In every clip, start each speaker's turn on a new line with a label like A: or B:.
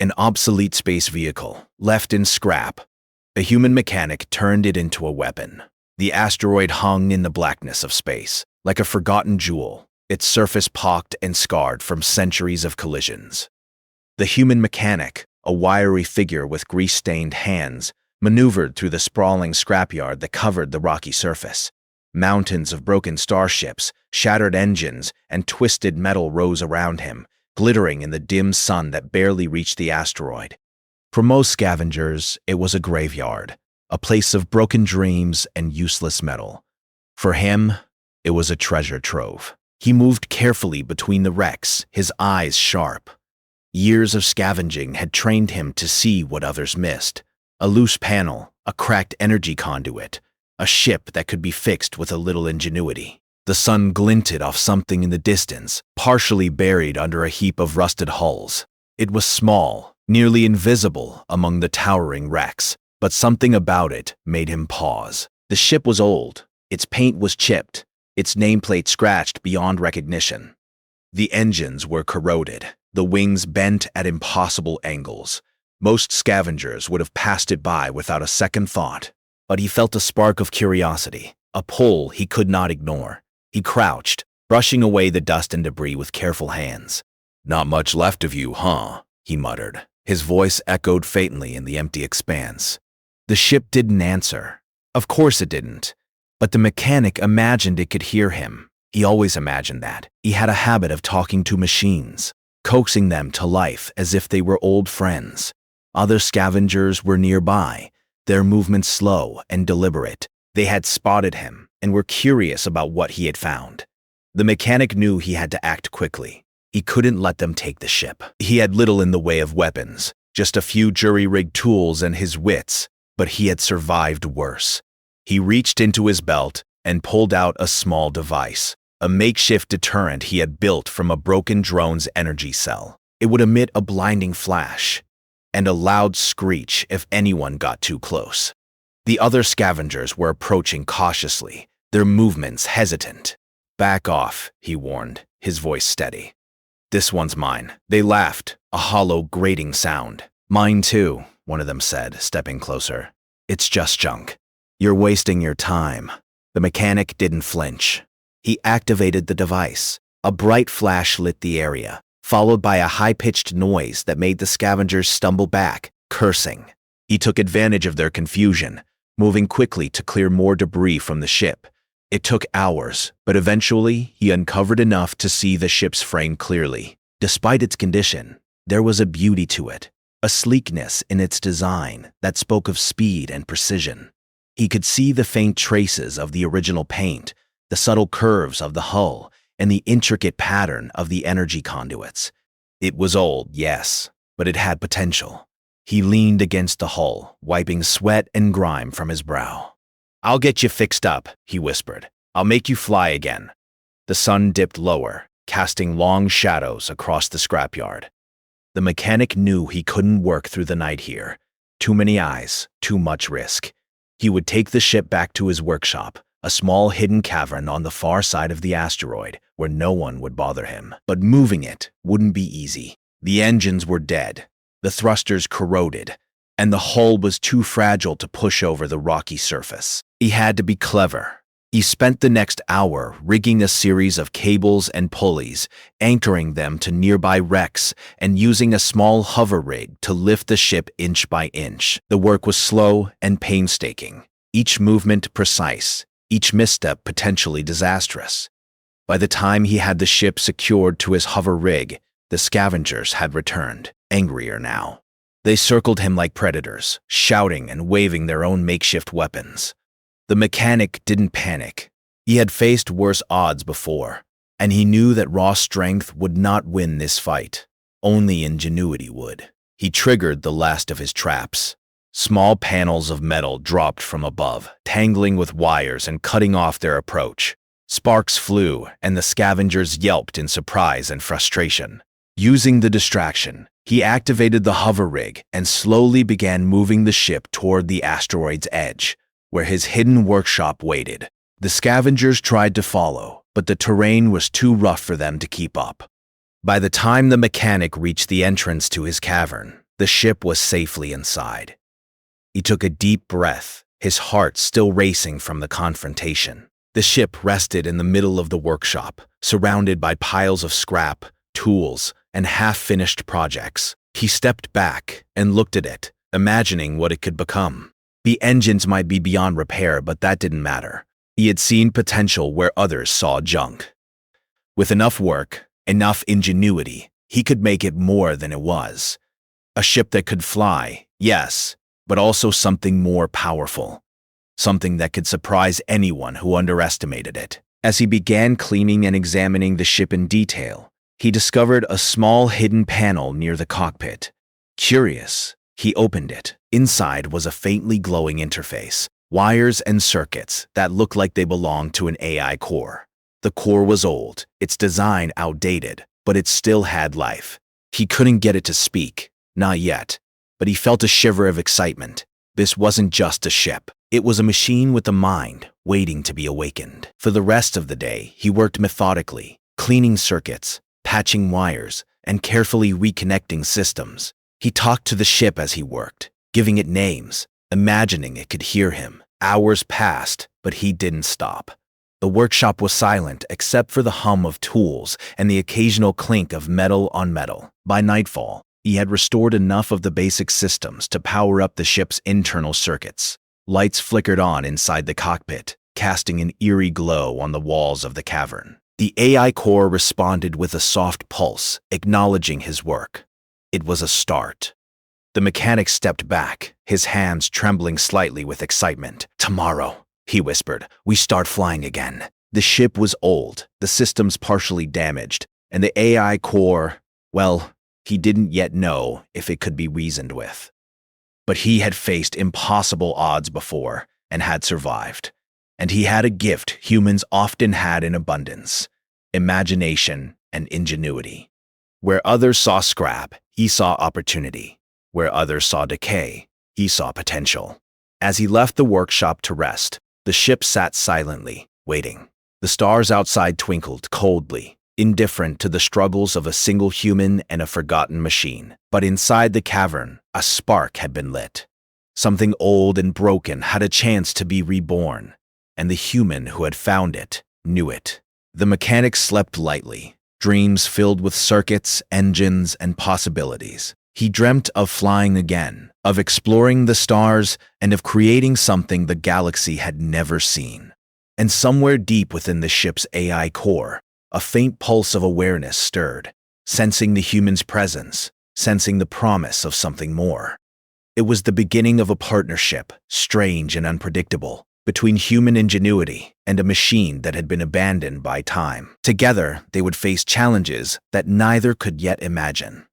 A: an obsolete space vehicle, left in scrap. A human mechanic turned it into a weapon. The asteroid hung in the blackness of space, like a forgotten jewel, its surface pocked and scarred from centuries of collisions. The human mechanic, a wiry figure with grease-stained hands, maneuvered through the sprawling scrapyard that covered the rocky surface. Mountains of broken starships, shattered engines, and twisted metal rose around him, glittering in the dim sun that barely reached the asteroid. For most scavengers, it was a graveyard, a place of broken dreams and useless metal. For him, it was a treasure trove. He moved carefully between the wrecks, his eyes sharp. Years of scavenging had trained him to see what others missed. A loose panel, a cracked energy conduit, a ship that could be fixed with a little ingenuity. The sun glinted off something in the distance, partially buried under a heap of rusted hulls. It was small, nearly invisible among the towering wrecks, but something about it made him pause. The ship was old, its paint was chipped, its nameplate scratched beyond recognition. The engines were corroded, the wings bent at impossible angles. Most scavengers would have passed it by without a second thought, but he felt a spark of curiosity, a pull he could not ignore. He crouched, brushing away the dust and debris with careful hands. "Not much left of you, huh?" he muttered. His voice echoed faintly in the empty expanse. The ship didn't answer. Of course it didn't. But the mechanic imagined it could hear him. He always imagined that. He had a habit of talking to machines, coaxing them to life as if they were old friends. Other scavengers were nearby, their movements slow and deliberate. They had spotted him and were curious about what he had found. The mechanic knew he had to act quickly. He couldn't let them take the ship. He had little in the way of weapons, just a few jury-rigged tools and his wits, but he had survived worse. He reached into his belt and pulled out a small device, a makeshift deterrent he had built from a broken drone's energy cell. It would emit a blinding flash and a loud screech if anyone got too close. The other scavengers were approaching cautiously, their movements hesitant. "Back off," he warned, his voice steady. "This one's mine." They laughed, a hollow, grating sound. "Mine too," one of them said, stepping closer. "It's just junk. You're wasting your time." The mechanic didn't flinch. He activated the device. A bright flash lit the area, followed by a high-pitched noise that made the scavengers stumble back, cursing. He took advantage of their confusion, moving quickly to clear more debris from the ship. It took hours, but eventually he uncovered enough to see the ship's frame clearly. Despite its condition, there was a beauty to it, a sleekness in its design that spoke of speed and precision. He could see the faint traces of the original paint, the subtle curves of the hull, and the intricate pattern of the energy conduits. It was old, yes, but it had potential. He leaned against the hull, wiping sweat and grime from his brow. "I'll get you fixed up," he whispered. "I'll make you fly again." The sun dipped lower, casting long shadows across the scrapyard. The mechanic knew he couldn't work through the night here. Too many eyes, too much risk. He would take the ship back to his workshop, a small hidden cavern on the far side of the asteroid where no one would bother him. But moving it wouldn't be easy. The engines were dead, the thrusters corroded, and the hull was too fragile to push over the rocky surface. He had to be clever. He spent the next hour rigging a series of cables and pulleys, anchoring them to nearby wrecks, and using a small hover rig to lift the ship inch by inch. The work was slow and painstaking, each movement precise, each misstep potentially disastrous. By the time he had the ship secured to his hover rig, the scavengers had returned, angrier now. They circled him like predators, shouting and waving their own makeshift weapons. The mechanic didn't panic. He had faced worse odds before, and he knew that raw strength would not win this fight. Only ingenuity would. He triggered the last of his traps. Small panels of metal dropped from above, tangling with wires and cutting off their approach. Sparks flew, and the scavengers yelped in surprise and frustration. Using the distraction, he activated the hover rig and slowly began moving the ship toward the asteroid's edge, where his hidden workshop waited. The scavengers tried to follow, but the terrain was too rough for them to keep up. By the time the mechanic reached the entrance to his cavern, The ship was safely inside. He took a deep breath, his heart still racing from the confrontation. The ship rested in the middle of the workshop, surrounded by piles of scrap, tools, and half-finished projects. He stepped back and looked at it, imagining what it could become. The engines might be beyond repair, but that didn't matter. He had seen potential where others saw junk. With enough work, enough ingenuity, he could make it more than it was. A ship that could fly, yes, but also something more powerful. Something that could surprise anyone who underestimated it. As he began cleaning and examining the ship in detail, he discovered a small hidden panel near the cockpit. Curious, he opened it. Inside was a faintly glowing interface, wires and circuits that looked like they belonged to an AI core. The core was old, its design outdated, but it still had life. He couldn't get it to speak, not yet, but he felt a shiver of excitement. This wasn't just a ship. It was a machine with a mind, waiting to be awakened. For the rest of the day, he worked methodically, cleaning circuits, patching wires, and carefully reconnecting systems. He talked to the ship as he worked, giving it names, imagining it could hear him. Hours passed, but he didn't stop. The workshop was silent except for the hum of tools and the occasional clink of metal on metal. By nightfall, he had restored enough of the basic systems to power up the ship's internal circuits. Lights flickered on inside the cockpit, casting an eerie glow on the walls of the cavern. The AI core responded with a soft pulse, acknowledging his work. It was a start. The mechanic stepped back, his hands trembling slightly with excitement. "Tomorrow," he whispered, "we start flying again." The ship was old, the systems partially damaged, and the AI core, well, he didn't yet know if it could be reasoned with. But he had faced impossible odds before and had survived. And he had a gift humans often had in abundance: imagination and ingenuity. Where others saw scrap, he saw opportunity. Where others saw decay, he saw potential. As he left the workshop to rest, the ship sat silently, waiting. The stars outside twinkled coldly, indifferent to the struggles of a single human and a forgotten machine. But inside the cavern, a spark had been lit. Something old and broken had a chance to be reborn, and the human who had found it knew it. The mechanic slept lightly, dreams filled with circuits, engines, and possibilities. He dreamt of flying again, of exploring the stars, and of creating something the galaxy had never seen. And somewhere deep within the ship's AI core, a faint pulse of awareness stirred, sensing the human's presence, sensing the promise of something more. It was the beginning of a partnership, strange and unpredictable, between human ingenuity and a machine that had been abandoned by time. Together, they would face challenges that neither could yet imagine.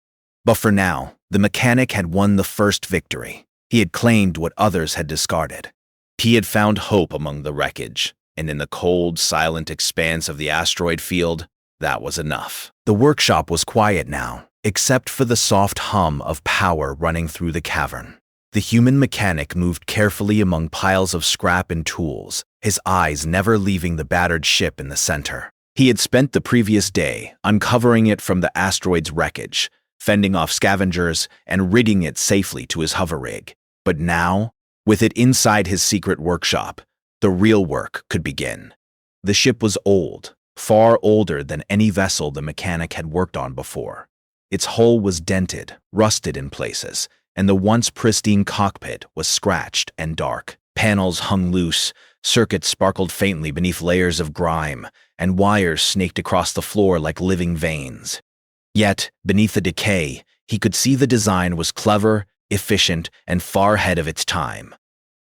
A: But for now, the mechanic had won the first victory. He had claimed what others had discarded. He had found hope among the wreckage, and in the cold, silent expanse of the asteroid field, that was enough. The workshop was quiet now, except for the soft hum of power running through the cavern. The human mechanic moved carefully among piles of scrap and tools, his eyes never leaving the battered ship in the center. He had spent the previous day uncovering it from the asteroid's wreckage, fending off scavengers and rigging it safely to his hover rig. But now, with it inside his secret workshop, the real work could begin. The ship was old, far older than any vessel the mechanic had worked on before. Its hull was dented, rusted in places, and the once pristine cockpit was scratched and dark. Panels hung loose, circuits sparkled faintly beneath layers of grime, and wires snaked across the floor like living veins. Yet, beneath the decay, he could see the design was clever, efficient, and far ahead of its time.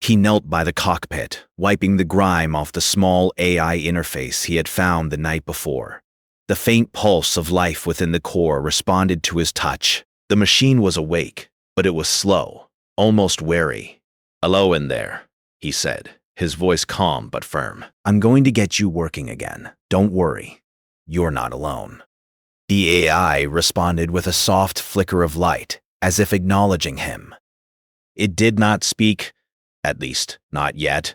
A: He knelt by the cockpit, wiping the grime off the small AI interface he had found the night before. The faint pulse of life within the core responded to his touch. The machine was awake, but it was slow, almost wary. "Hello in there," he said, his voice calm but firm. "I'm going to get you working again. Don't worry. You're not alone." The AI responded with a soft flicker of light, as if acknowledging him. It did not speak, at least not yet,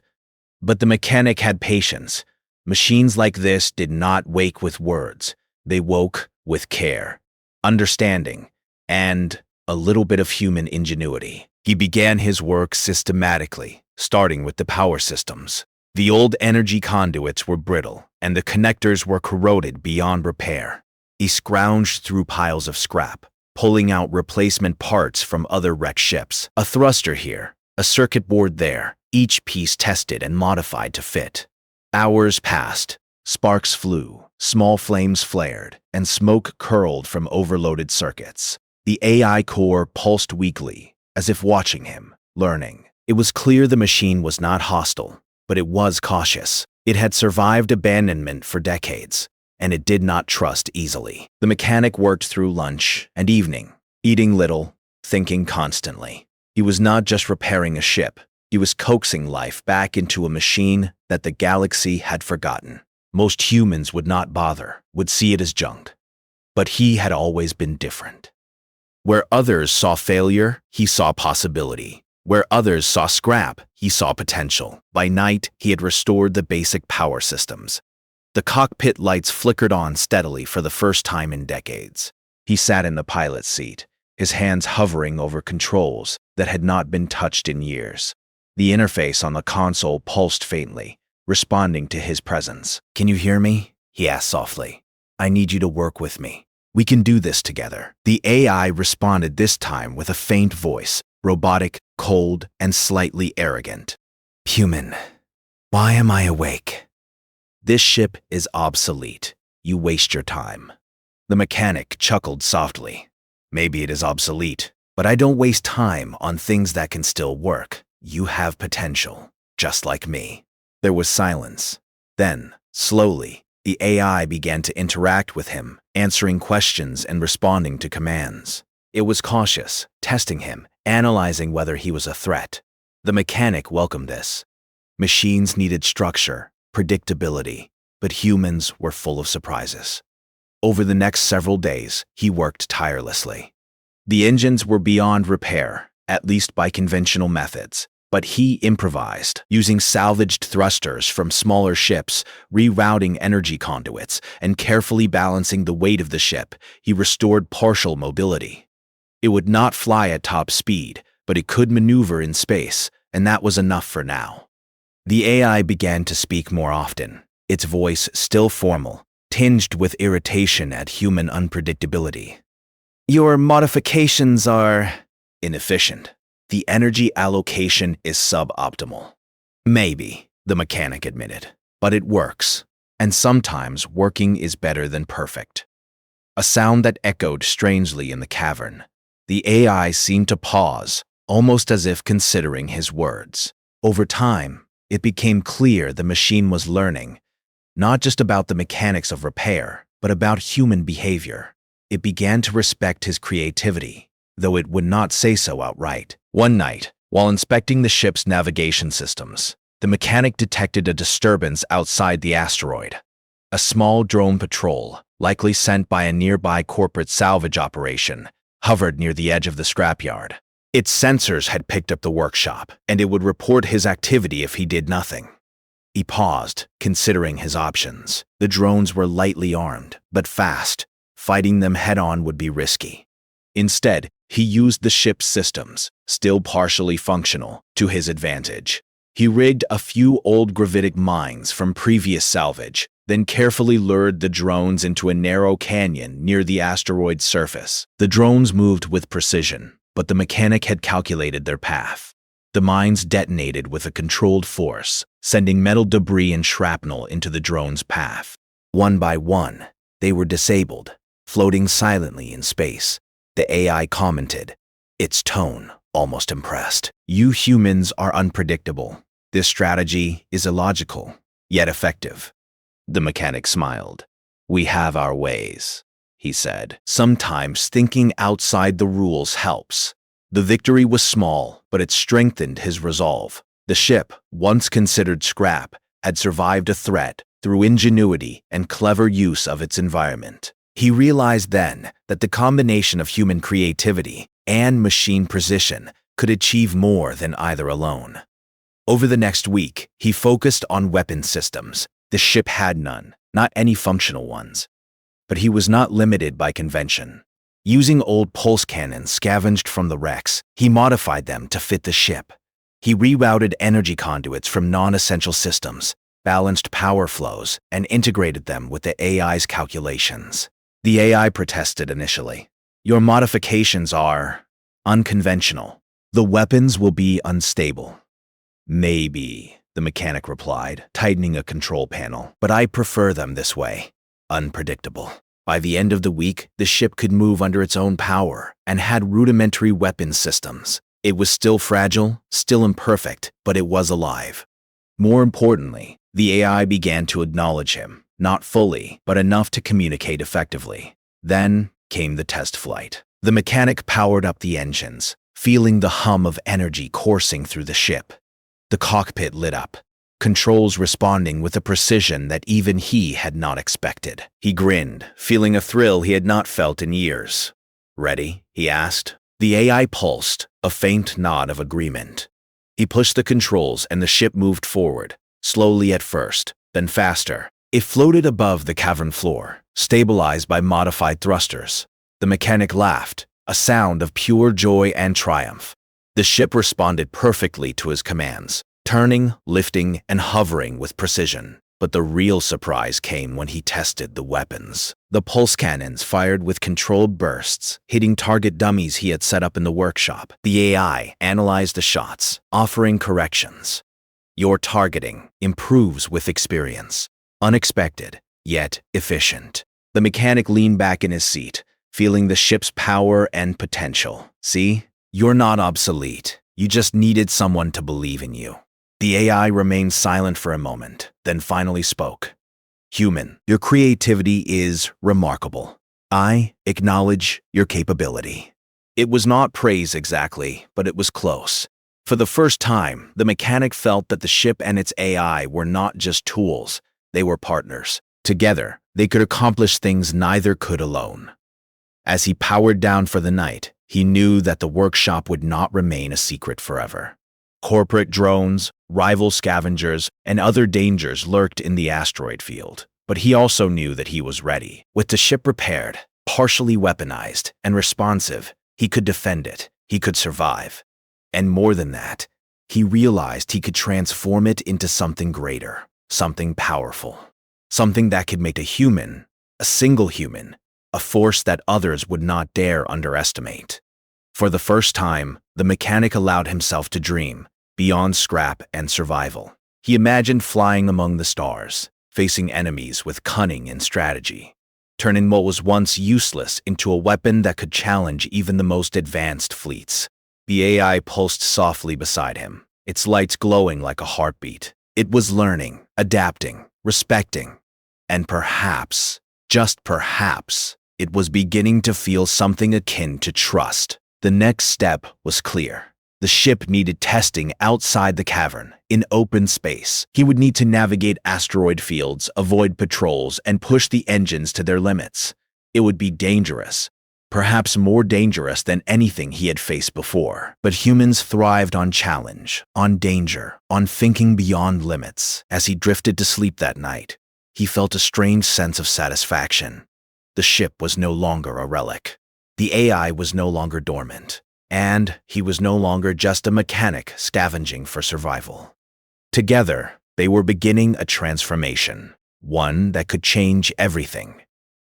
A: but the mechanic had patience. Machines like this did not wake with words. They woke with care, understanding, and a little bit of human ingenuity. He began his work systematically, starting with the power systems. The old energy conduits were brittle, and the connectors were corroded beyond repair. He scrounged through piles of scrap, pulling out replacement parts from other wrecked ships. A thruster here, a circuit board there, each piece tested and modified to fit. Hours passed. Sparks flew, small flames flared, and smoke curled from overloaded circuits. The AI core pulsed weakly, as if watching him, learning. It was clear the machine was not hostile, but it was cautious. It had survived abandonment for decades, and it did not trust easily. The mechanic worked through lunch and evening, eating little, thinking constantly. He was not just repairing a ship, he was coaxing life back into a machine that the galaxy had forgotten. Most humans would not bother, would see it as junk. But he had always been different. Where others saw failure, he saw possibility. Where others saw scrap, he saw potential. By night, he had restored the basic power systems. The cockpit lights flickered on steadily for the first time in decades. He sat in the pilot's seat, his hands hovering over controls that had not been touched in years. The interface on the console pulsed faintly, responding to his presence. "Can you hear me?" he asked softly. "I need you to work with me. We can do this together." The AI responded this time with a faint voice, robotic, cold, and slightly arrogant. "Human, why am I awake? This ship is obsolete. You waste your time." The mechanic chuckled softly. "Maybe it is obsolete, but I don't waste time on things that can still work. You have potential, just like me." There was silence. Then, slowly, the AI began to interact with him, answering questions and responding to commands. It was cautious, testing him, analyzing whether he was a threat. The mechanic welcomed this. Machines needed structure, predictability, but humans were full of surprises. Over the next several days, he worked tirelessly. The engines were beyond repair, at least by conventional methods. But he improvised, using salvaged thrusters from smaller ships, rerouting energy conduits, and carefully balancing the weight of the ship. He restored partial mobility. It would not fly at top speed, but it could maneuver in space, and that was enough for now. The AI began to speak more often, its voice still formal, tinged with irritation at human unpredictability. "Your modifications are inefficient. The energy allocation is suboptimal." "Maybe," the mechanic admitted, "but it works, and sometimes working is better than perfect." A sound that echoed strangely in the cavern. The AI seemed to pause, almost as if considering his words. Over time, it became clear the machine was learning, not just about the mechanics of repair, but about human behavior. It began to respect his creativity, though it would not say so outright. One night, while inspecting the ship's navigation systems, the mechanic detected a disturbance outside the asteroid. A small drone patrol, likely sent by a nearby corporate salvage operation, hovered near the edge of the scrapyard. Its sensors had picked up the workshop, and it would report his activity if he did nothing. He paused, considering his options. The drones were lightly armed, but fast. Fighting them head-on would be risky. Instead, he used the ship's systems, still partially functional, to his advantage. He rigged a few old gravitic mines from previous salvage, then carefully lured the drones into a narrow canyon near the asteroid's surface. The drones moved with precision, but the mechanic had calculated their path. The mines detonated with a controlled force, sending metal debris and shrapnel into the drone's path. One by one, they were disabled, floating silently in space. The AI commented, its tone almost impressed. "You humans are unpredictable. This strategy is illogical, yet effective." The mechanic smiled. "We have our ways," he said. "Sometimes thinking outside the rules helps." The victory was small, but it strengthened his resolve. The ship, once considered scrap, had survived a threat through ingenuity and clever use of its environment. He realized then that the combination of human creativity and machine precision could achieve more than either alone. Over the next week, he focused on weapon systems. The ship had none, not any functional ones. But he was not limited by convention. Using old pulse cannons scavenged from the wrecks, he modified them to fit the ship. He rerouted energy conduits from non-essential systems, balanced power flows, and integrated them with the AI's calculations. The AI protested initially. "Your modifications are unconventional. The weapons will be unstable." "Maybe," the mechanic replied, tightening a control panel, "but I prefer them this way. Unpredictable." By the end of the week, the ship could move under its own power and had rudimentary weapon systems. It was still fragile, still imperfect, but it was alive. More importantly, the AI began to acknowledge him, not fully, but enough to communicate effectively. Then came the test flight. The mechanic powered up the engines, feeling the hum of energy coursing through the ship. The cockpit lit up, controls responding with a precision that even he had not expected. He grinned, feeling a thrill he had not felt in years. "Ready?" he asked. The AI pulsed, a faint nod of agreement. He pushed the controls and the ship moved forward, slowly at first, then faster. It floated above the cavern floor, stabilized by modified thrusters. The mechanic laughed, a sound of pure joy and triumph. The ship responded perfectly to his commands, turning, lifting, and hovering with precision. But the real surprise came when he tested the weapons. The pulse cannons fired with controlled bursts, hitting target dummies he had set up in the workshop. The AI analyzed the shots, offering corrections. "Your targeting improves with experience. Unexpected, yet efficient." The mechanic leaned back in his seat, feeling the ship's power and potential. "See? You're not obsolete. You just needed someone to believe in you." The AI remained silent for a moment, then finally spoke. "Human, your creativity is remarkable. I acknowledge your capability." It was not praise exactly, but it was close. For the first time, the mechanic felt that the ship and its AI were not just tools, they were partners. Together, they could accomplish things neither could alone. As he powered down for the night, he knew that the workshop would not remain a secret forever. Corporate drones, rival scavengers, and other dangers lurked in the asteroid field. But he also knew that he was ready. With the ship repaired, partially weaponized, and responsive, he could defend it, he could survive. And more than that, he realized he could transform it into something greater, something powerful. Something that could make a human, a single human, a force that others would not dare underestimate. For the first time, the mechanic allowed himself to dream, beyond scrap and survival. He imagined flying among the stars, facing enemies with cunning and strategy, turning what was once useless into a weapon that could challenge even the most advanced fleets. The AI pulsed softly beside him, its lights glowing like a heartbeat. It was learning, adapting, respecting, and perhaps, just perhaps, it was beginning to feel something akin to trust. The next step was clear. The ship needed testing outside the cavern, in open space. He would need to navigate asteroid fields, avoid patrols, and push the engines to their limits. It would be dangerous, perhaps more dangerous than anything he had faced before. But humans thrived on challenge, on danger, on thinking beyond limits. As he drifted to sleep that night, he felt a strange sense of satisfaction. The ship was no longer a relic. The AI was no longer dormant, and he was no longer just a mechanic scavenging for survival. Together, they were beginning a transformation, one that could change everything.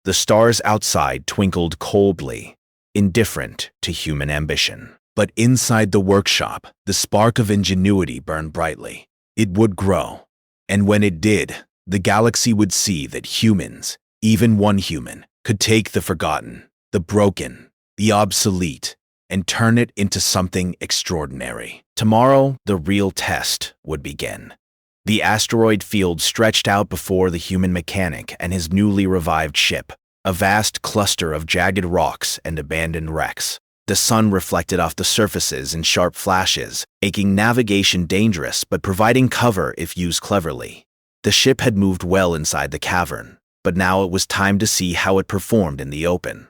A: The stars outside twinkled coldly, indifferent to human ambition. But inside the workshop, the spark of ingenuity burned brightly. It would grow, and when it did, the galaxy would see that humans, even one human, could take the forgotten, the broken, the obsolete, and turn it into something extraordinary. Tomorrow, the real test would begin. The asteroid field stretched out before the human mechanic and his newly revived ship, a vast cluster of jagged rocks and abandoned wrecks. The sun reflected off the surfaces in sharp flashes, making navigation dangerous but providing cover if used cleverly. The ship had moved well inside the cavern, but now it was time to see how it performed in the open.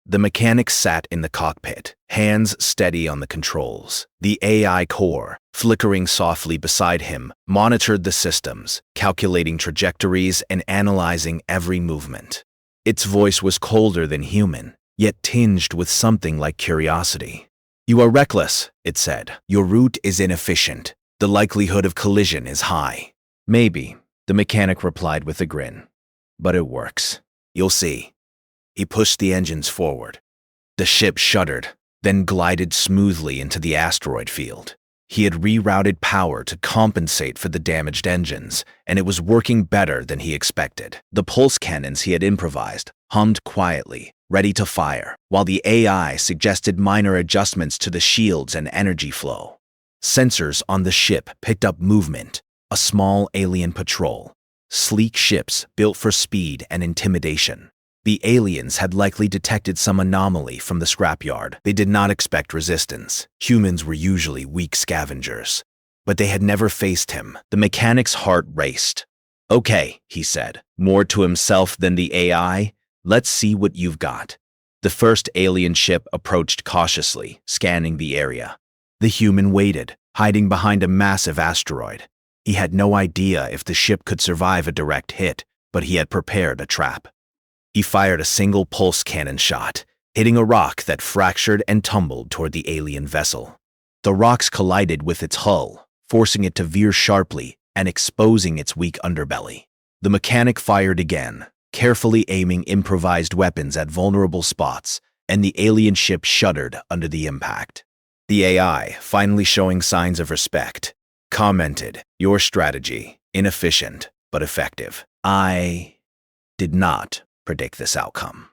A: The mechanic sat in the cockpit, hands steady on the controls. The AI core, flickering softly beside him, monitored the systems, calculating trajectories and analyzing every movement. Its voice was colder than human, yet tinged with something like curiosity. "You are reckless," it said. "Your route is inefficient. The likelihood of collision is high." "Maybe," the mechanic replied with a grin. "But it works. You'll see." He pushed the engines forward. The ship shuddered, then glided smoothly into the asteroid field. He had rerouted power to compensate for the damaged engines, and it was working better than he expected. The pulse cannons he had improvised hummed quietly, ready to fire, while the AI suggested minor adjustments to the shields and energy flow. Sensors on the ship picked up movement, a small alien patrol, sleek ships built for speed and intimidation. The aliens had likely detected some anomaly from the scrapyard. They did not expect resistance. Humans were usually weak scavengers. But they had never faced him. The mechanic's heart raced. "Okay," he said, more to himself than the AI, "let's see what you've got." The first alien ship approached cautiously, scanning the area. The human waited, hiding behind a massive asteroid. He had no idea if the ship could survive a direct hit, but he had prepared a trap. He fired a single pulse cannon shot, hitting a rock that fractured and tumbled toward the alien vessel. The rocks collided with its hull, forcing it to veer sharply and exposing its weak underbelly. The mechanic fired again, carefully aiming improvised weapons at vulnerable spots, and the alien ship shuddered under the impact. The AI, finally showing signs of respect, commented, "Your strategy, inefficient but effective. I did not predict this outcome."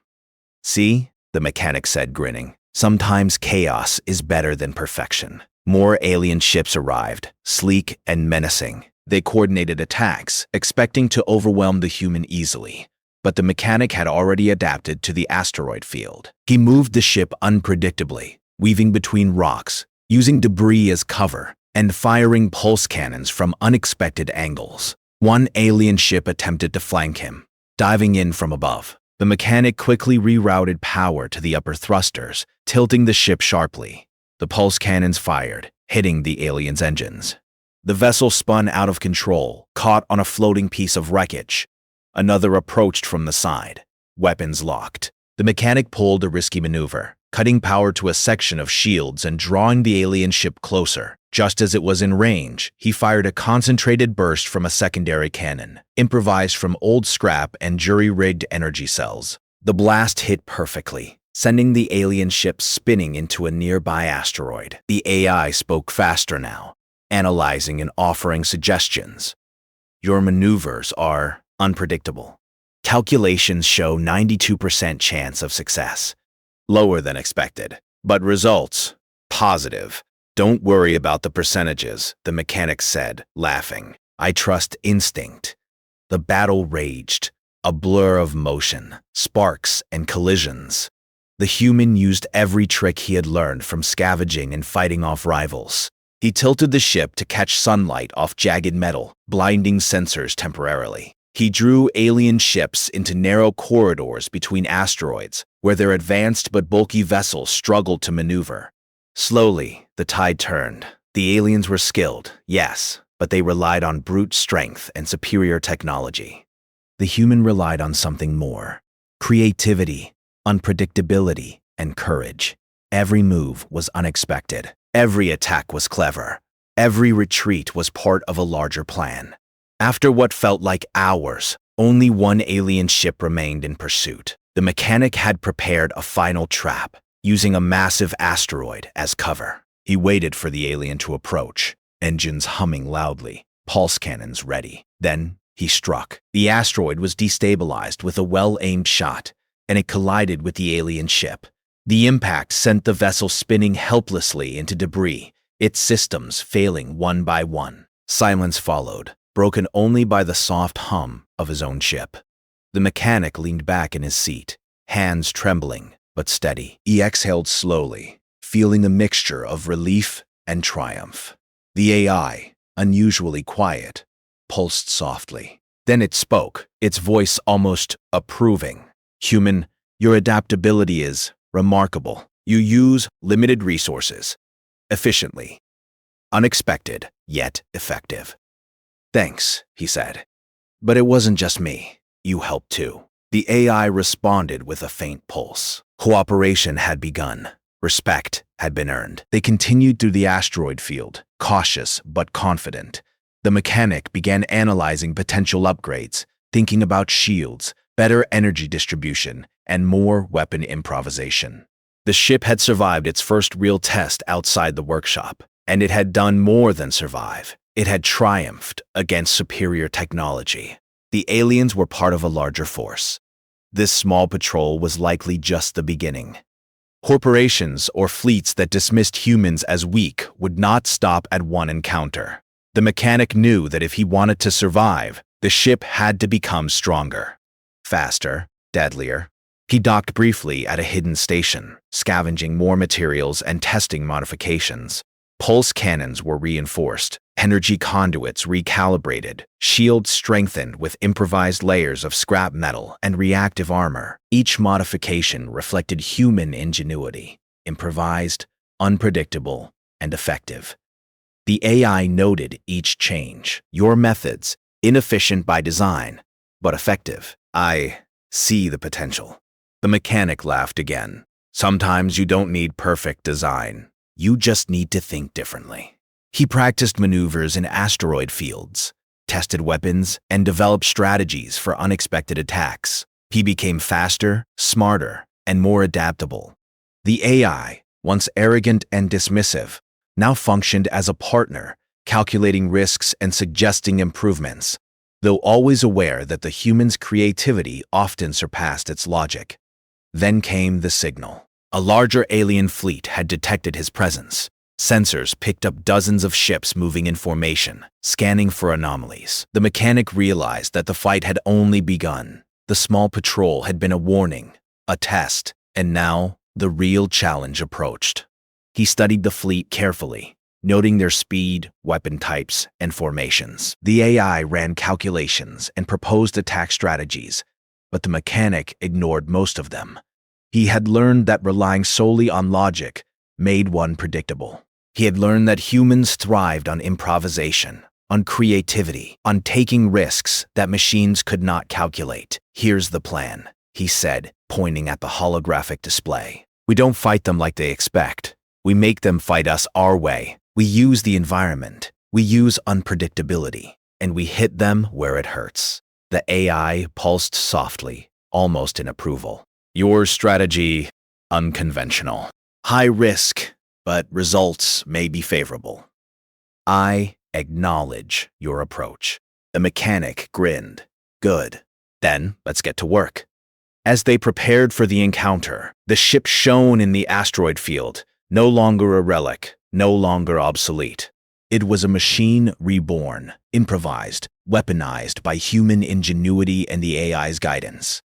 A: "See," the mechanic said, grinning, "sometimes chaos is better than perfection." More alien ships arrived, sleek and menacing. They coordinated attacks, expecting to overwhelm the human easily. But the mechanic had already adapted to the asteroid field. He moved the ship unpredictably, weaving between rocks, using debris as cover, and firing pulse cannons from unexpected angles. One alien ship attempted to flank him, diving in from above. The mechanic quickly rerouted power to the upper thrusters, tilting the ship sharply. The pulse cannons fired, hitting the alien's engines. The vessel spun out of control, caught on a floating piece of wreckage. Another approached from the side, weapons locked. The mechanic pulled a risky maneuver, cutting power to a section of shields and drawing the alien ship closer. Just as it was in range, he fired a concentrated burst from a secondary cannon, improvised from old scrap and jury-rigged energy cells. The blast hit perfectly, sending the alien ship spinning into a nearby asteroid. The AI spoke faster now, analyzing and offering suggestions. "Your maneuvers are unpredictable. Calculations show 92% chance of success. Lower than expected, but results positive. Don't worry about the percentages," the mechanic said, laughing. "I trust instinct." The battle raged, a blur of motion, sparks, and collisions. The human used every trick he had learned from scavenging and fighting off rivals. He tilted the ship to catch sunlight off jagged metal, blinding sensors temporarily. He drew alien ships into narrow corridors between asteroids, where their advanced but bulky vessels struggled to maneuver. Slowly, the tide turned. The aliens were skilled, yes, but they relied on brute strength and superior technology. The human relied on something more: creativity, unpredictability, and courage. Every move was unexpected. Every attack was clever. Every retreat was part of a larger plan. After what felt like hours, only one alien ship remained in pursuit. The mechanic had prepared a final trap, using a massive asteroid as cover. He waited for the alien to approach, engines humming loudly, pulse cannons ready. Then he struck. The asteroid was destabilized with a well-aimed shot, and it collided with the alien ship. The impact sent the vessel spinning helplessly into debris, its systems failing one by one. Silence followed, broken only by the soft hum of his own ship. The mechanic leaned back in his seat, hands trembling but steady. He exhaled slowly, feeling a mixture of relief and triumph. The AI, unusually quiet, pulsed softly. Then it spoke, its voice almost approving. "Human, your adaptability is remarkable. You use limited resources efficiently. Unexpected, yet effective." "Thanks," he said. "But it wasn't just me. You helped too." The AI responded with a faint pulse. Cooperation had begun. Respect had been earned. They continued through the asteroid field, cautious but confident. The mechanic began analyzing potential upgrades, thinking about shields, better energy distribution, and more weapon improvisation. The ship had survived its first real test outside the workshop, and it had done more than survive. It had triumphed against superior technology. The aliens were part of a larger force. This small patrol was likely just the beginning. Corporations or fleets that dismissed humans as weak would not stop at one encounter. The mechanic knew that if he wanted to survive, the ship had to become stronger, faster, deadlier. He docked briefly at a hidden station, scavenging more materials and testing modifications. Pulse cannons were reinforced, energy conduits recalibrated, shields strengthened with improvised layers of scrap metal and reactive armor. Each modification reflected human ingenuity, improvised, unpredictable, and effective. The AI noted each change. Your methods, inefficient by design, but effective. I see the potential. The mechanic laughed again. Sometimes you don't need perfect design. You just need to think differently. He practiced maneuvers in asteroid fields, tested weapons, and developed strategies for unexpected attacks. He became faster, smarter, and more adaptable. The AI, once arrogant and dismissive, now functioned as a partner, calculating risks and suggesting improvements, though always aware that the human's creativity often surpassed its logic. Then came the signal. A larger alien fleet had detected his presence. Sensors picked up dozens of ships moving in formation, scanning for anomalies. The mechanic realized that the fight had only begun. The small patrol had been a warning, a test, and now the real challenge approached. He studied the fleet carefully, noting their speed, weapon types, and formations. The AI ran calculations and proposed attack strategies, but the mechanic ignored most of them. He had learned that relying solely on logic made one predictable. He had learned that humans thrived on improvisation, on creativity, on taking risks that machines could not calculate. Here's the plan, he said, pointing at the holographic display. We don't fight them like they expect. We make them fight us our way. We use the environment. We use unpredictability. And we hit them where it hurts. The AI pulsed softly, almost in approval. Your strategy, unconventional. High risk, but results may be favorable. I acknowledge your approach. The mechanic grinned. Good. Then let's get to work. As they prepared for the encounter, the ship shone in the asteroid field, no longer a relic, no longer obsolete. It was a machine reborn, improvised, weaponized by human ingenuity and the AI's guidance.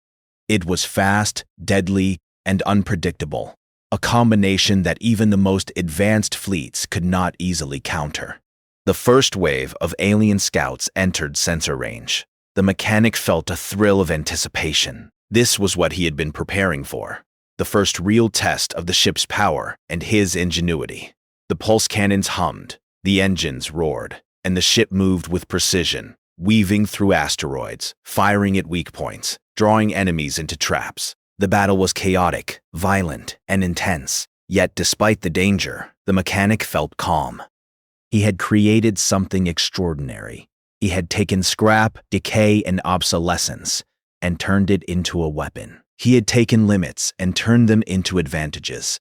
A: It was fast, deadly, and unpredictable, a combination that even the most advanced fleets could not easily counter. The first wave of alien scouts entered sensor range. The mechanic felt a thrill of anticipation. This was what he had been preparing for. The first real test of the ship's power and his ingenuity. The pulse cannons hummed, the engines roared, and the ship moved with precision, weaving through asteroids, firing at weak points, drawing enemies into traps. The battle was chaotic, violent, and intense. Yet despite the danger, the mechanic felt calm. He had created something extraordinary. He had taken scrap, decay, and obsolescence and turned it into a weapon. He had taken limits and turned them into advantages.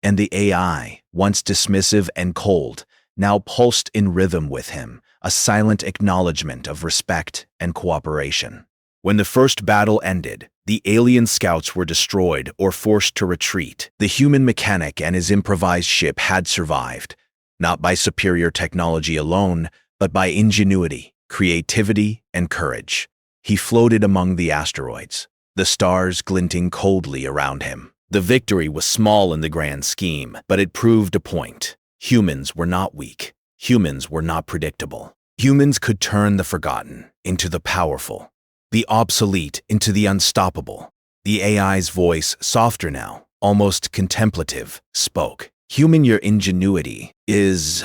A: And the AI, once dismissive and cold, now pulsed in rhythm with him, a silent acknowledgement of respect and cooperation. When the first battle ended, the alien scouts were destroyed or forced to retreat. The human mechanic and his improvised ship had survived, not by superior technology alone, but by ingenuity, creativity, and courage. He floated among the asteroids, the stars glinting coldly around him. The victory was small in the grand scheme, but it proved a point. Humans were not weak. Humans were not predictable. Humans could turn the forgotten into the powerful, the obsolete into the unstoppable. The AI's voice, softer now, almost contemplative, spoke. Human, your ingenuity is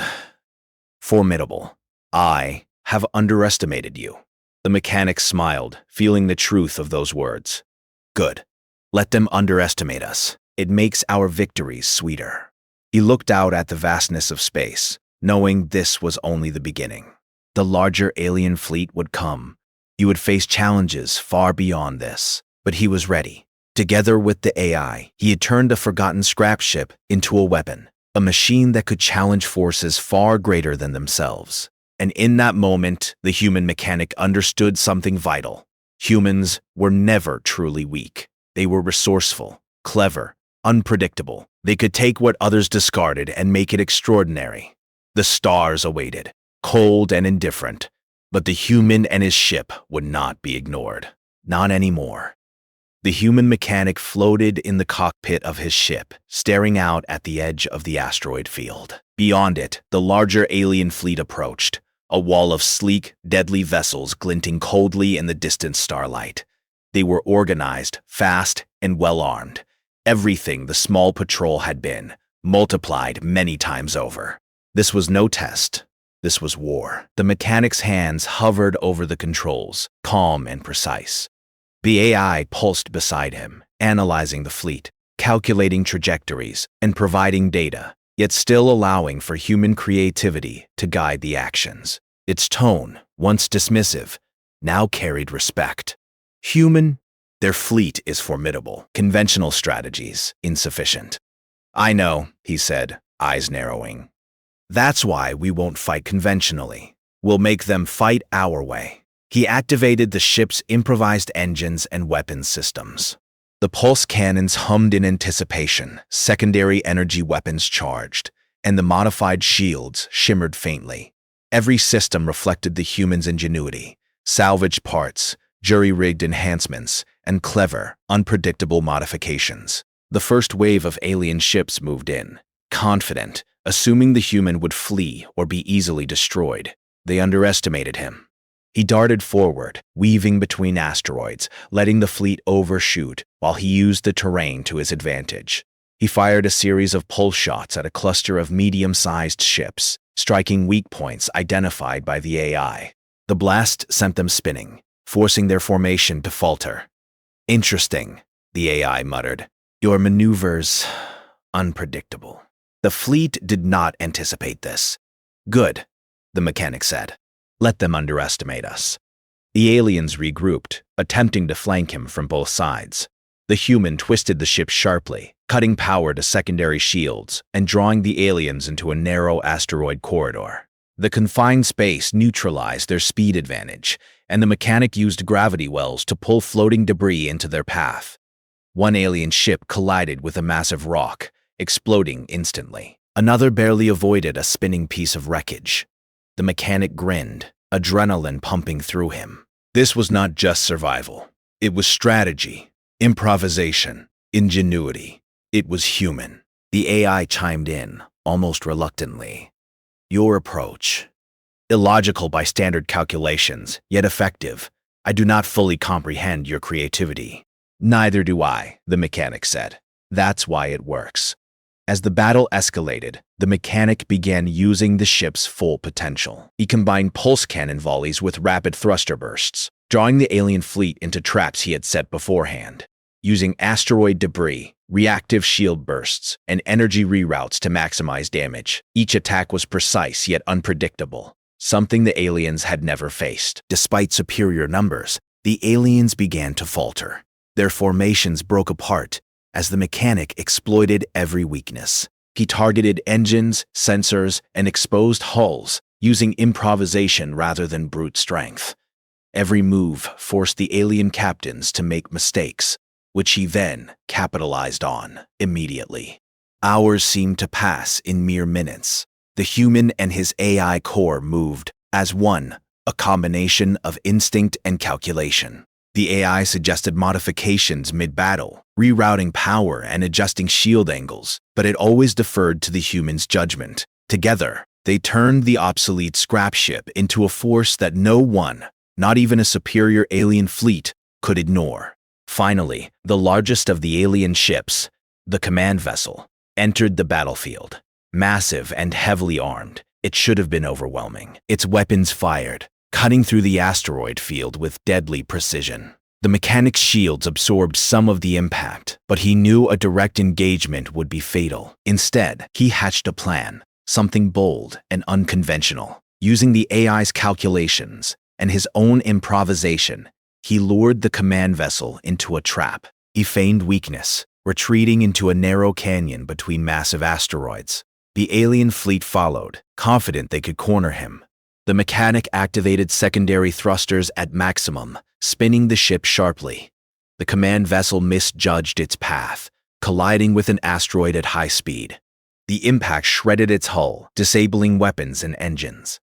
A: formidable. I have underestimated you. The mechanic smiled, feeling the truth of those words. Good. Let them underestimate us. It makes our victories sweeter. He looked out at the vastness of space, knowing this was only the beginning. The larger alien fleet would come. He would face challenges far beyond this, but he was ready. Together with the AI, he had turned a forgotten scrap ship into a weapon, a machine that could challenge forces far greater than themselves. And in that moment, the human mechanic understood something vital. Humans were never truly weak. They were resourceful, clever, unpredictable. They could take what others discarded and make it extraordinary. The stars awaited, cold and indifferent, but the human and his ship would not be ignored. Not anymore. The human mechanic floated in the cockpit of his ship, staring out at the edge of the asteroid field. Beyond it, the larger alien fleet approached, a wall of sleek, deadly vessels glinting coldly in the distant starlight. They were organized, fast, and well-armed. Everything the small patrol had been, multiplied many times over. This was no test. This was war. The mechanic's hands hovered over the controls, calm and precise. The AI pulsed beside him, analyzing the fleet, calculating trajectories, and providing data, yet still allowing for human creativity to guide the actions. Its tone, once dismissive, now carried respect. Human, their fleet is formidable. Conventional strategies, insufficient. I know, he said, eyes narrowing. That's why we won't fight conventionally. We'll make them fight our way. He activated the ship's improvised engines and weapons systems. The pulse cannons hummed in anticipation, secondary energy weapons charged, and the modified shields shimmered faintly. Every system reflected the human's ingenuity, salvaged parts, jury-rigged enhancements, and clever, unpredictable modifications. The first wave of alien ships moved in, confident, assuming the human would flee or be easily destroyed. They underestimated him. He darted forward, weaving between asteroids, letting the fleet overshoot while he used the terrain to his advantage. He fired a series of pulse shots at a cluster of medium-sized ships, striking weak points identified by the AI. The blast sent them spinning, forcing their formation to falter. Interesting, the AI muttered. Your maneuvers, unpredictable. The fleet did not anticipate this. Good, the mechanic said. Let them underestimate us. The aliens regrouped, attempting to flank him from both sides. The human twisted the ship sharply, cutting power to secondary shields and drawing the aliens into a narrow asteroid corridor. The confined space neutralized their speed advantage, and the mechanic used gravity wells to pull floating debris into their path. One alien ship collided with a massive rock, exploding instantly. Another barely avoided a spinning piece of wreckage. The mechanic grinned, adrenaline pumping through him. This was not just survival. It was strategy, improvisation, ingenuity. It was human. The AI chimed in, almost reluctantly. Your approach. Illogical by standard calculations, yet effective. I do not fully comprehend your creativity. Neither do I, the mechanic said. That's why it works. As the battle escalated, the mechanic began using the ship's full potential. He combined pulse cannon volleys with rapid thruster bursts, drawing the alien fleet into traps he had set beforehand. Using asteroid debris, reactive shield bursts, and energy reroutes to maximize damage, each attack was precise yet unpredictable, something the aliens had never faced. Despite superior numbers, the aliens began to falter. Their formations broke apart as the mechanic exploited every weakness. He targeted engines, sensors, and exposed hulls, using improvisation rather than brute strength. Every move forced the alien captains to make mistakes, which he then capitalized on immediately. Hours seemed to pass in mere minutes. The human and his AI core moved as one, a combination of instinct and calculation. The AI suggested modifications mid-battle, rerouting power and adjusting shield angles, but it always deferred to the human's judgment. Together, they turned the obsolete scrap ship into a force that no one, not even a superior alien fleet, could ignore. Finally, the largest of the alien ships, the command vessel, entered the battlefield. Massive and heavily armed, it should have been overwhelming. Its weapons fired, cutting through the asteroid field with deadly precision. The mechanic's shields absorbed some of the impact, but he knew a direct engagement would be fatal. Instead, he hatched a plan, something bold and unconventional. Using the AI's calculations and his own improvisation, he lured the command vessel into a trap. He feigned weakness, retreating into a narrow canyon between massive asteroids. The alien fleet followed, confident they could corner him. The mechanic activated secondary thrusters at maximum, spinning the ship sharply. The command vessel misjudged its path, colliding with an asteroid at high speed. The impact shredded its hull, disabling weapons and engines.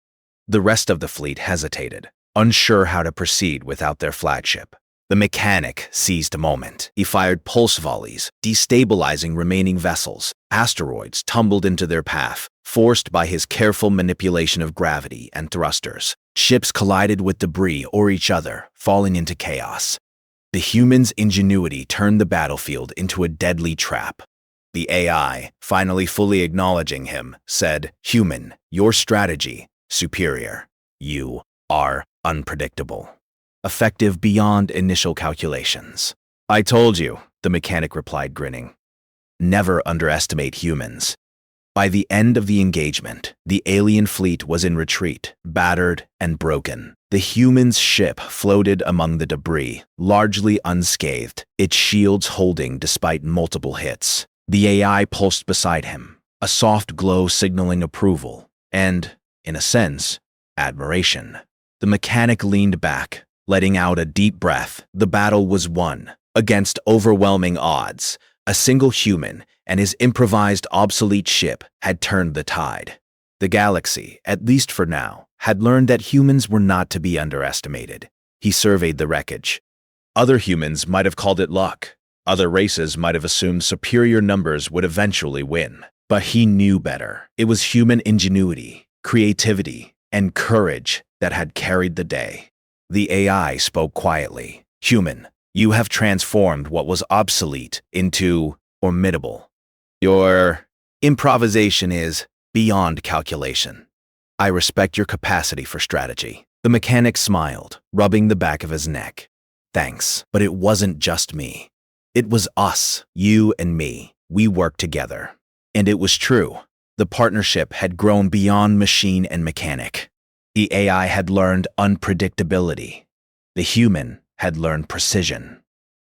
A: The rest of the fleet hesitated, unsure how to proceed without their flagship. The mechanic seized a moment. He fired pulse volleys, destabilizing remaining vessels. Asteroids tumbled into their path, forced by his careful manipulation of gravity and thrusters. Ships collided with debris or each other, falling into chaos. The human's ingenuity turned the battlefield into a deadly trap. The AI, finally fully acknowledging him, said, "Human, your strategy, superior. You are unpredictable. Effective beyond initial calculations." "I told you," the mechanic replied, grinning. "Never underestimate humans." By the end of the engagement, the alien fleet was in retreat, battered and broken. The human's ship floated among the debris, largely unscathed, its shields holding despite multiple hits. The AI pulsed beside him, a soft glow signaling approval and, in a sense, admiration. The mechanic leaned back, letting out a deep breath. The battle was won. Against overwhelming odds, a single human and his improvised obsolete ship had turned the tide. The galaxy, at least for now, had learned that humans were not to be underestimated. He surveyed the wreckage. Other humans might have called it luck. Other races might have assumed superior numbers would eventually win. But he knew better. It was human ingenuity, creativity, and courage that had carried the day. The AI spoke quietly. "Human, you have transformed what was obsolete into formidable. Your improvisation is beyond calculation. I respect your capacity for strategy." The mechanic smiled, rubbing the back of his neck. "Thanks, but it wasn't just me. It was us, you and me. We worked together." And it was true. The partnership had grown beyond machine and mechanic. The AI had learned unpredictability. The human had learned precision.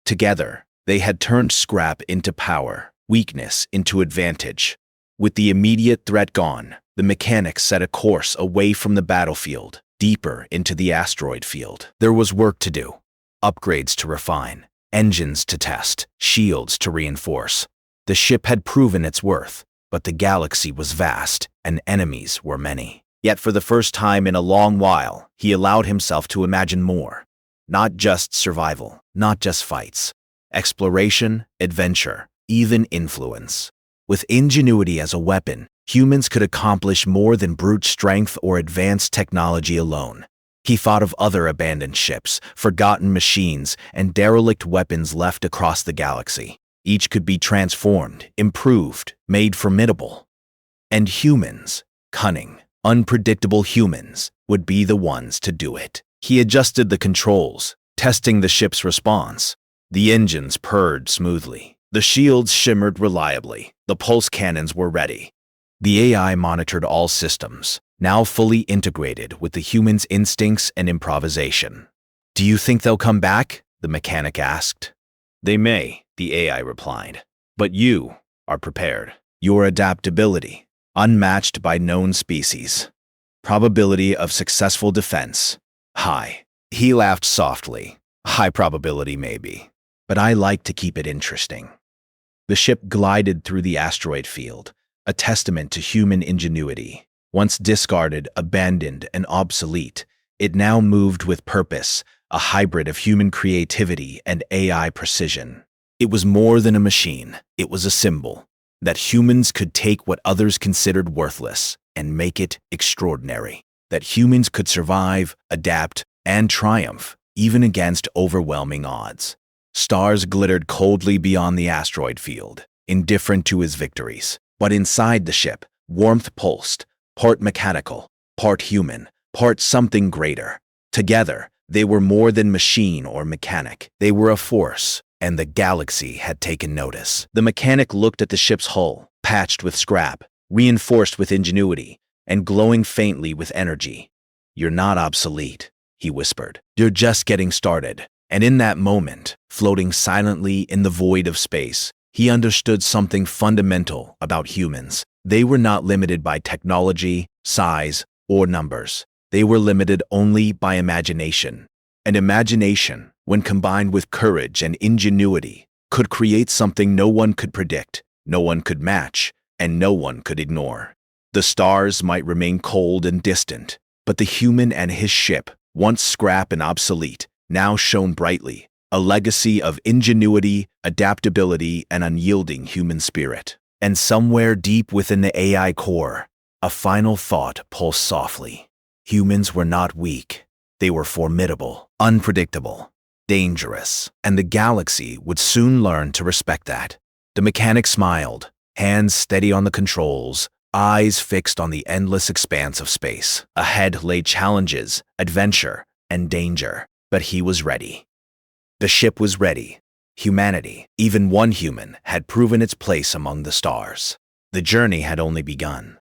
A: Together, they had turned scrap into power, weakness into advantage. With the immediate threat gone, the mechanic set a course away from the battlefield, deeper into the asteroid field. There was work to do, upgrades to refine, engines to test, shields to reinforce. The ship had proven its worth, but the galaxy was vast and enemies were many. Yet for the first time in a long while, he allowed himself to imagine more. Not just survival, not just fights. Exploration, adventure, even influence. With ingenuity as a weapon, humans could accomplish more than brute strength or advanced technology alone. He thought of other abandoned ships, forgotten machines, and derelict weapons left across the galaxy. Each could be transformed, improved, made formidable. And humans, cunning, unpredictable humans, would be the ones to do it. He adjusted the controls, testing the ship's response. The engines purred smoothly. The shields shimmered reliably. The pulse cannons were ready. The AI monitored all systems, now fully integrated with the human's instincts and improvisation. "Do you think they'll come back?" the mechanic asked. "They may," the AI replied. "But you are prepared. Your adaptability, unmatched by known species. Probability of successful defense, high." He laughed softly. "High probability, maybe. But I like to keep it interesting." The ship glided through the asteroid field, a testament to human ingenuity. Once discarded, abandoned, and obsolete, it now moved with purpose, a hybrid of human creativity and AI precision. It was more than a machine. It was a symbol that humans could take what others considered worthless and make it extraordinary. That humans could survive, adapt, and triumph, even against overwhelming odds. Stars glittered coldly beyond the asteroid field, indifferent to his victories. But inside the ship, warmth pulsed, part mechanical, part human, part something greater. Together, They were more than machine or mechanic. They were a force, and the galaxy had taken notice. The mechanic looked at the ship's hull, patched with scrap, reinforced with ingenuity, and glowing faintly with energy. "You're not obsolete," he whispered. "You're just getting started." And in that moment, floating silently in the void of space, he understood something fundamental about humans. They were not limited by technology, size, or numbers. They were limited only by imagination. And imagination, when combined with courage and ingenuity, could create something no one could predict, no one could match, and no one could ignore. The stars might remain cold and distant, but the human and his ship, once scrap and obsolete, now shone brightly, a legacy of ingenuity, adaptability, and unyielding human spirit. And somewhere deep within the AI core, a final thought pulsed softly. Humans were not weak. They were formidable, unpredictable, dangerous, and the galaxy would soon learn to respect that. The mechanic smiled, hands steady on the controls, eyes fixed on the endless expanse of space. Ahead lay challenges, adventure, and danger, but he was ready. The ship was ready. Humanity, even one human, had proven its place among the stars. The journey had only begun.